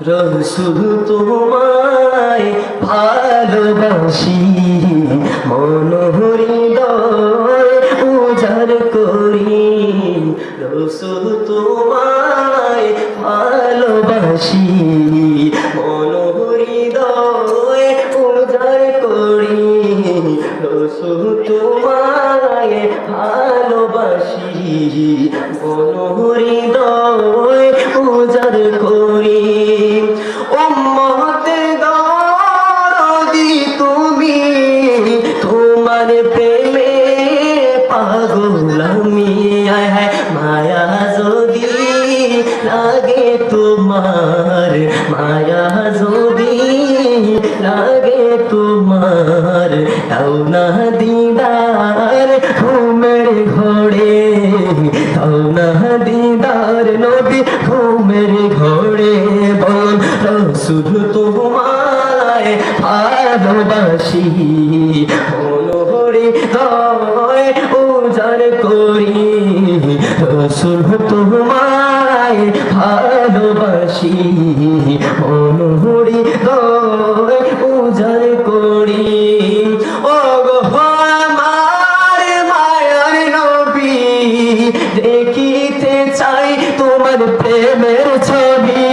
রসুল তোমায় ভালোবাসি, মন হৃদয় উজাড় করি। রসুল তোমায় ভালোবাসি, মন হৃদয় উজাড় করি। রসুল তোমায় ভালোবাসি, মন হৃদয় উজাড় করি। উম্মতের দরদি তুমি, তোমার প্রেমে পাগল আমি। মায়া যদি লাগে তোমার, মায়া যদি লাগে তোমার, তাও না দিদার ঘুমের ঘোড়ে, তাও না দিদার নবী ঘুমের ঘোড়ে। বল রসুল তোমায় ভালোবাসি, মন হৃদয় উজাড় করি। রসুল তোমায় ভালোবাসি, মন হৃদয় উজাড় করি। ও গো আমার মায়ার নবী, দেখিতে চাই তোমার প্রেমের ছবি।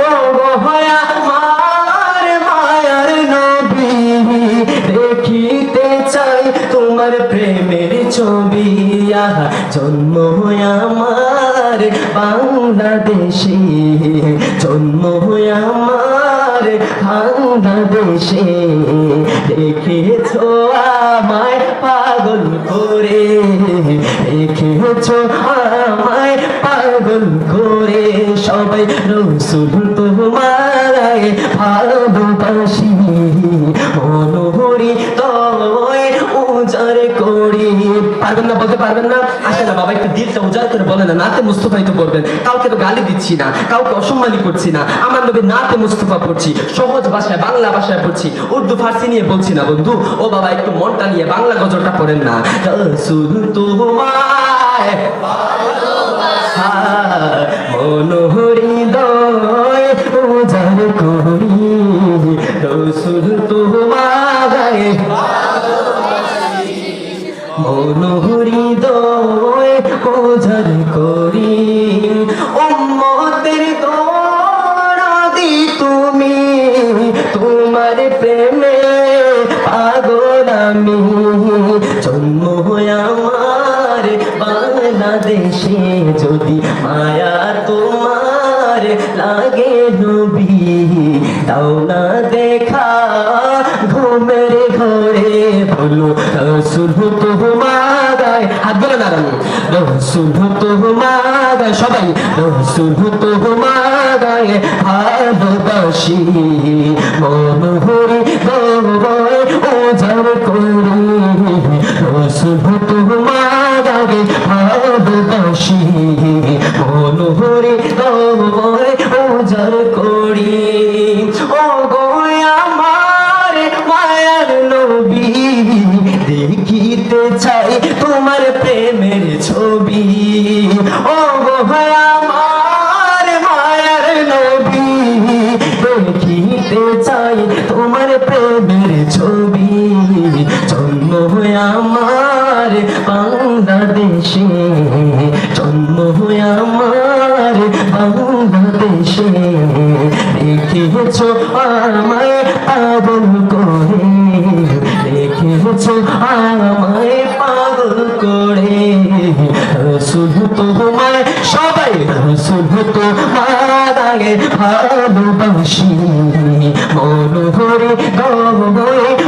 ও গো আমার মায়ার নবী, দেখিতে চাই তোমার প্রেমের ছবি। জন্ম আমার বাংলাদেশে, জন্ম আমার বাংলাদেশে, দেখেছো আমায় পাগল করে, দেখেছো আমায় পাগল করে। সবাই রসুল তোমায় ভালোবাসি, মন হৃদয় উজাড় করি। পারবেন না, বলতে পারবেন না? আসে না বাবা, একটু দিলটা উজাড় করে বলে না। নাতে মুস্তফাই তো পড়বেন, কাউকে তো গালি দিচ্ছি না, কাউকে অসম্মানই করছি না। আমার নবী নাতে মুস্তফা পড়ছি, সহজ ভাষায় বাংলা ভাষায় পড়ছি, উর্দু ফার্সি নিয়ে বলছি না বন্ধু। ও বাবা, একটু মনটা নিয়ে বাংলা গজলটা পড়েন না। রসুল তোমায় মন হৃদয় উজাড় করি। রসুল তোমায় মন হৃদয় উজাড় করি। উম্মতের দরদি তুমি, তোমার প্রেমে পাগল আমি। জন্ম আমার বাংলাদেশে, যদি মায়া তোমার লাগে নবী, তাও না দেখা ঘুমের ঘরে। বলো রসুল তোমায়, হাত বলে দাঁড়ানো, রসুল তোমায়, সবাই রসুল তোমায় ভালোবাসি, মন হৃদয় উজাড় করি। রসুল তোমায় ভালোবাসি, মন হৃদয় উজাড় করি। ও গো আমার মায়ার নবী, দেখিতে চাই তোমার প্রেমের ছবি। ও গো আমার মায়ার নবী, দেখিতে চাই তোমার প্রেমের ছবি। জন্ম আমার বাংলাদেশে, জন্ম আমার বাংলাদেশে, দেখেছো আমায় পাগল করে, দেখেছো আমায় পাগল করে। রসুল তোমায়, সবাই রসুল তোমায় ভালোবাসি, মন হৃদয়